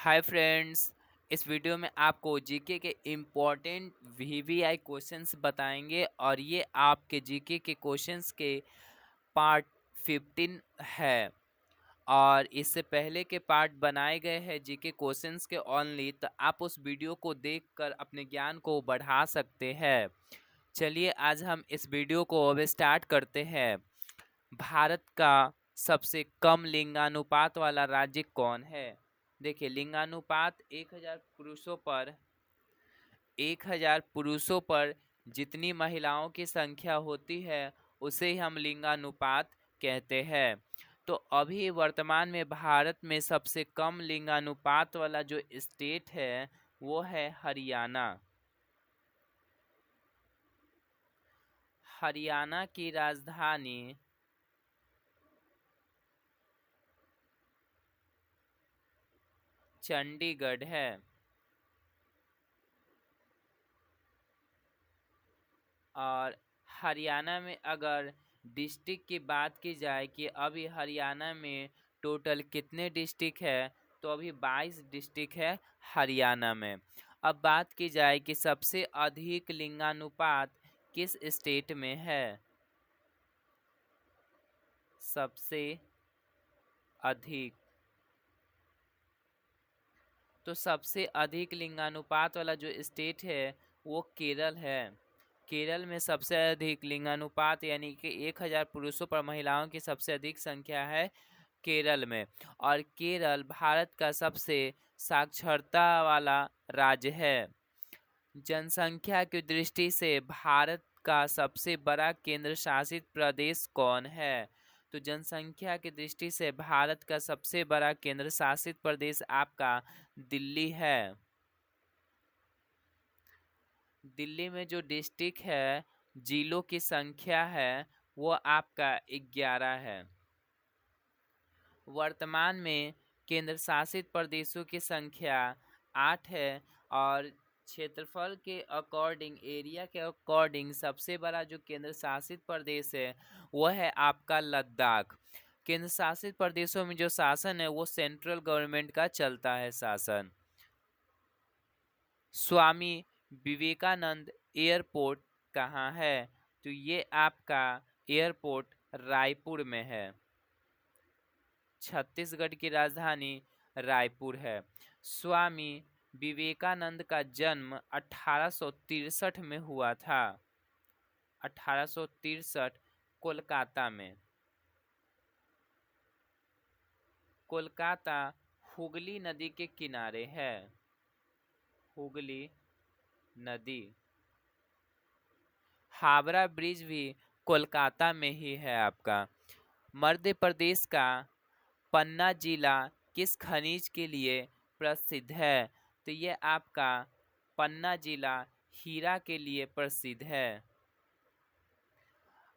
Hi friends. इस video में आपको जीके के इम्पोर्टेंट वीवीआई क्वेश्चंस बताएंगे और ये आपके जीके के क्वेश्चंस के पार्ट 15 है। और इससे पहले के पार्ट बनाए गए हैं जीके क्वेश्चंस के ओनली, तो आप उस वीडियो को देखकर अपने ज्ञान को बढ़ा सकते हैं। चलिए आज हम इस वीडियो को अब स्टार्ट करते हैं। भारत का सबसे कम लिंगानुपात वाला राज्य कौन है? देखिए, लिंगानुपात 1000 पुरुषों पर जितनी महिलाओं की संख्या होती है उसे ही हम लिंगानुपात कहते हैं। तो अभी वर्तमान में भारत में सबसे कम लिंगानुपात वाला जो स्टेट है वो है हरियाणा। हरियाणा की राजधानी चंडीगढ़ है। और हरियाणा में अगर डिस्ट्रिक्ट की बात की जाए कि अभी हरियाणा में टोटल कितने डिस्ट्रिक्ट है, तो अभी 22 डिस्ट्रिक्ट है हरियाणा में। अब बात की जाए कि सबसे अधिक लिंगानुपात किस स्टेट में है। सबसे अधिक, तो सबसे अधिक लिंगानुपात वाला जो स्टेट है वो केरल है। केरल में सबसे अधिक लिंगानुपात यानी कि 1000 पुरुषों पर महिलाओं की सबसे अधिक संख्या है केरल में। और केरल भारत का सबसे साक्षरता वाला राज्य है। जनसंख्या की दृष्टि से भारत का सबसे बड़ा केंद्र शासित प्रदेश कौन है? तो जनसंख्या की दृष्टि से भारत का सबसे बड़ा केंद्र शासित प्रदेश आपका दिल्ली है। दिल्ली में जो डिस्ट्रिक्ट है, जिलों की संख्या है वो आपका 11 है। वर्तमान में केंद्र शासित प्रदेशों की संख्या 8 है। और क्षेत्रफल के अकॉर्डिंग, एरिया के अकॉर्डिंग सबसे बड़ा जो केंद्र शासित प्रदेश है वह है आपका लद्दाख। केंद्र शासित प्रदेशों में जो शासन है वो सेंट्रल गवर्नमेंट का चलता है शासन। स्वामी विवेकानंद एयरपोर्ट कहाँ है? तो ये आपका एयरपोर्ट रायपुर में है। छत्तीसगढ़ की राजधानी रायपुर है। स्वामी विवेकानंद का जन्म 1863 में हुआ था। 1863 कोलकाता में। कोलकाता हुगली नदी के किनारे है। हुगली नदी। हावड़ा ब्रिज भी कोलकाता में ही है आपका। मध्य प्रदेश का पन्ना जिला किस खनिज के लिए प्रसिद्ध है? तो ये आपका पन्ना जिला हीरा के लिए प्रसिद्ध है।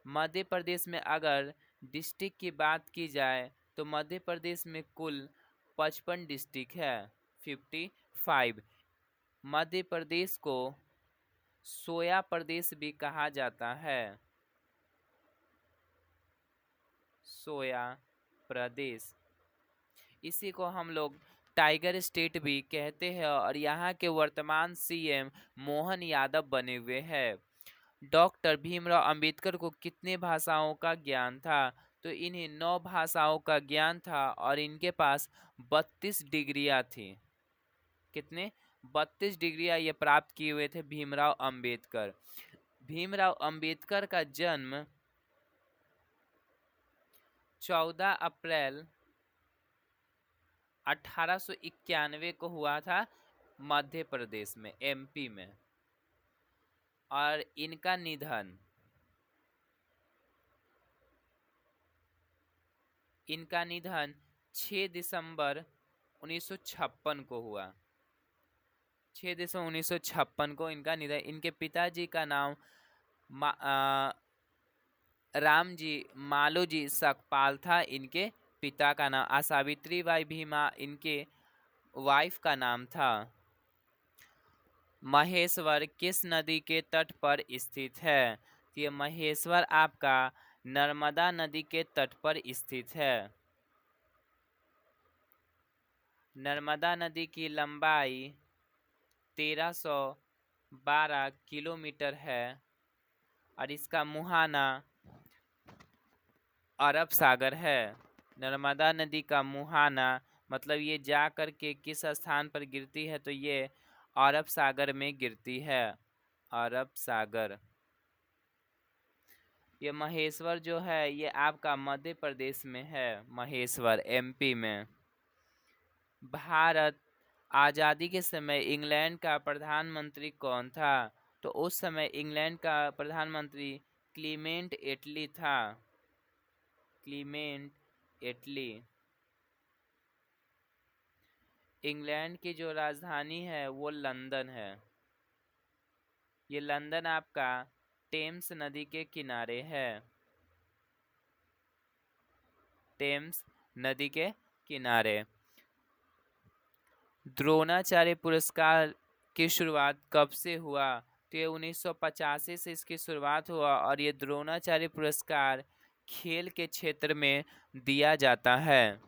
मध्य प्रदेश में अगर डिस्ट्रिक्ट की बात की जाए तो मध्य प्रदेश में कुल 55 डिस्ट्रिक्ट है, 55। मध्य प्रदेश को सोया प्रदेश भी कहा जाता है। सोया प्रदेश, इसी को हम लोग टाइगर स्टेट भी कहते हैं। और यहाँ के वर्तमान सीएम मोहन यादव बने हुए हैं। डॉक्टर भीमराव अंबेडकर को कितने भाषाओं का ज्ञान था? तो इन्हें 9 भाषाओं का ज्ञान था और इनके पास 32 डिग्रियां थी। कितने? 32 डिग्रियां ये प्राप्त किए हुए थे भीमराव अंबेडकर। भीमराव अंबेडकर का जन्म 14 अप्रैल 1891 को हुआ था मध्य प्रदेश में, एमपी में। और इनका निधन 6 दिसंबर 1956 को हुआ। 6 दिसंबर 1956 को इनका निधन। इनके पिताजी का नाम रामजी मालोजी सकपाल था। इनके पिता का नाम सावित्री बाई भीमा इनके वाइफ का नाम था। महेश्वर किस नदी के तट पर स्थित है? ये महेश्वर आपका नर्मदा नदी के तट पर स्थित है। नर्मदा नदी की लंबाई 1312 किलोमीटर है और इसका मुहाना अरब सागर है। नर्मदा नदी का मुहाना मतलब ये जा कर के किस स्थान पर गिरती है, तो ये अरब सागर में गिरती है। अरब सागर। ये महेश्वर जो है ये आपका मध्य प्रदेश में है, महेश्वर एमपी में। भारत आज़ादी के समय इंग्लैंड का प्रधानमंत्री कौन था? तो उस समय इंग्लैंड का प्रधानमंत्री क्लीमेंट एटली था। क्लीमेंट एटली। इंग्लैंड की जो राजधानी है वो लंदन है। ये लंदन आपका टेम्स नदी के किनारे है। टेम्स नदी के किनारे। द्रोणाचार्य पुरस्कार की शुरुआत कब से हुआ? तो ये 1985 से इसकी शुरुआत हुआ और ये द्रोणाचार्य पुरस्कार खेल के क्षेत्र में दिया जाता है।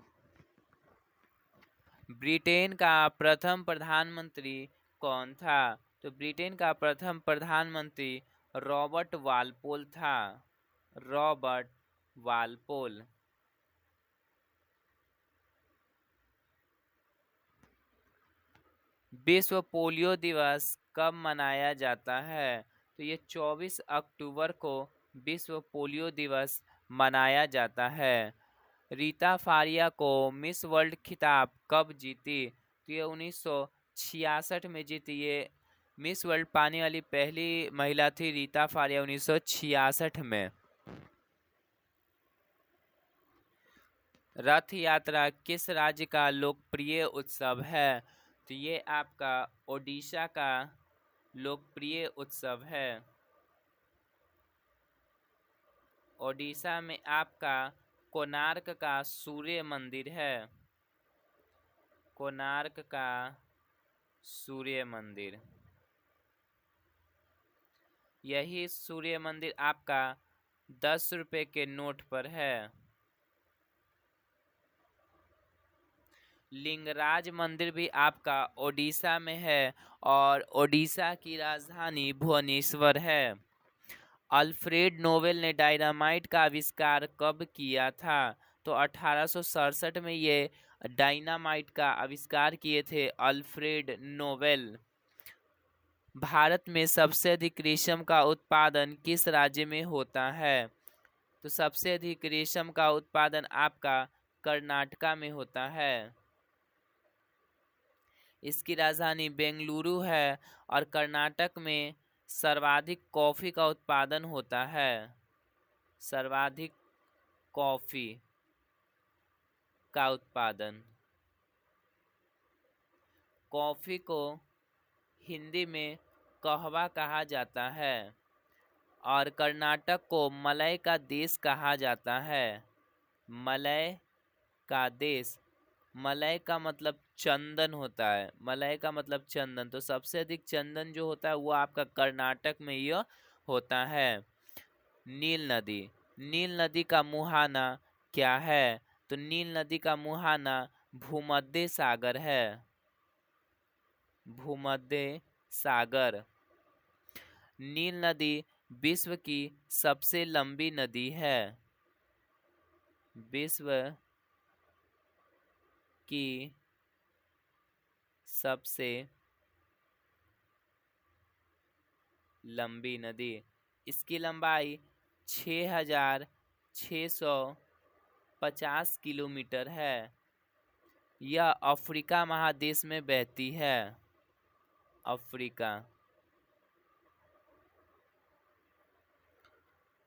ब्रिटेन का प्रथम प्रधानमंत्री कौन था? तो ब्रिटेन का प्रथम प्रधानमंत्री रॉबर्ट वालपोल था। Robert Walpole. विश्व पोलियो दिवस कब मनाया जाता है? तो ये 24 अक्टूबर को विश्व पोलियो दिवस मनाया जाता है। रीता फारिया को मिस वर्ल्ड खिताब कब जीती? तो ये 1966 में जीती। ये मिस वर्ल्ड पाने वाली पहली महिला थी रीता फारिया 1966 में। रथ यात्रा किस राज्य का लोकप्रिय उत्सव है? तो ये आपका ओडिशा का लोकप्रिय उत्सव है। ओडिशा में आपका कोणार्क का सूर्य मंदिर है। कोणार्क का सूर्य मंदिर। यही सूर्य मंदिर आपका 10 रुपए के नोट पर है। लिंगराज मंदिर भी आपका ओडिशा में है और ओडिशा की राजधानी भुवनेश्वर है। अल्फ्रेड नोबेल ने डायनामाइट का आविष्कार कब किया था? तो 1867 में ये डायनामाइट का आविष्कार किए थे अल्फ्रेड नोबेल। भारत में सबसे अधिक रेशम का उत्पादन किस राज्य में होता है? तो सबसे अधिक रेशम का उत्पादन आपका कर्नाटका में होता है। इसकी राजधानी बेंगलुरु है और कर्नाटक में सर्वाधिक कॉफी का उत्पादन होता है। सर्वाधिक कॉफी का उत्पादन। कॉफी को हिंदी में कहवा कहा जाता है और कर्नाटक को मलय का देश कहा जाता है। मलय का देश। मलय का मतलब चंदन होता है। मलय का मतलब चंदन। तो सबसे अधिक चंदन जो होता है वो आपका कर्नाटक में यह होता है। नील नदी। नील नदी का मुहाना क्या है? तो नील नदी का मुहाना भूमध्य सागर है। भूमध्य सागर। नील नदी विश्व की सबसे लंबी नदी है। विश्व की सबसे लंबी नदी। इसकी लंबाई 6650 किलोमीटर है। यह अफ्रीका महादेश में बहती है। अफ्रीका।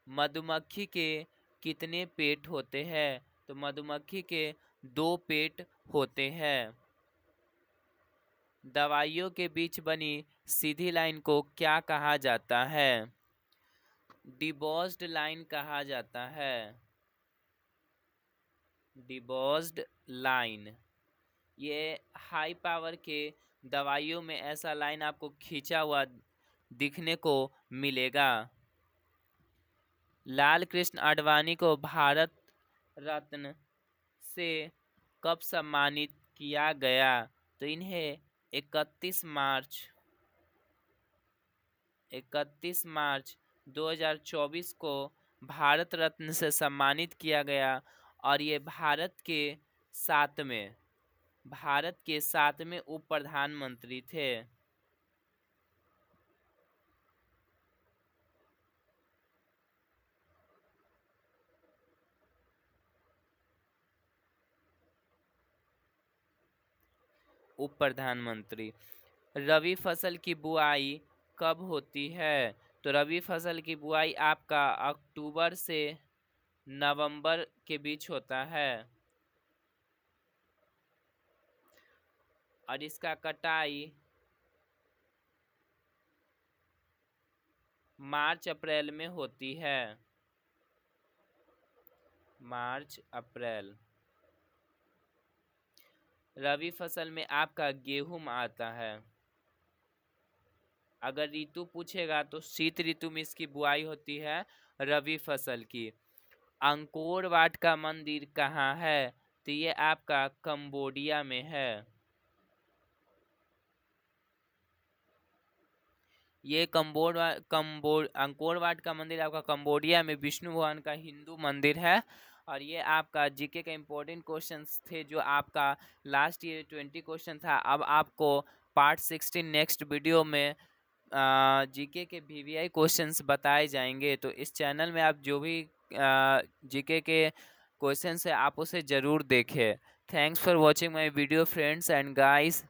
मधुमक्खी के कितने पेट होते हैं? तो मधुमक्खी के 2 पेट होते हैं। दवाइयों के बीच बनी सीधी लाइन को क्या कहा जाता है? डिबॉस्ड लाइन कहा जाता है। डिबॉस्ड लाइन। ये हाई पावर के दवाइयों में ऐसा लाइन आपको खींचा हुआ दिखने को मिलेगा। लाल कृष्ण आडवाणी को भारत रत्न से कब सम्मानित किया गया। तो इन्हें 31 मार्च 2024 को भारत रत्न से सम्मानित किया गया। और ये भारत के सातवें उप प्रधानमंत्री थे। उप प्रधानमंत्री। रबी फसल की बुआई कब होती है? तो रबी फसल की बुआई आपका अक्टूबर से नवंबर के बीच होता है और इसका कटाई मार्च अप्रैल में होती है। मार्च अप्रैल। रबी फसल में आपका गेहूं आता है। अगर ऋतु पूछेगा तो शीत ऋतु में इसकी बुआई होती है रबी फसल की। अंकोर वाट का मंदिर कहाँ है? तो ये आपका कंबोडिया में है। ये अंकोर वाट का मंदिर आपका कंबोडिया में विष्णु भगवान का हिंदू मंदिर है। और ये आपका जीके का इम्पोर्टेंट क्वेश्चंस थे जो आपका लास्ट ईयर 20 क्वेश्चन था। अब आपको पार्ट 16 नेक्स्ट वीडियो में जीके के वीवीआई क्वेश्चंस बताए जाएंगे। तो इस चैनल में आप जो भी जीके के क्वेश्चंस है आप उसे ज़रूर देखें। Thanks for watching my video friends and guys.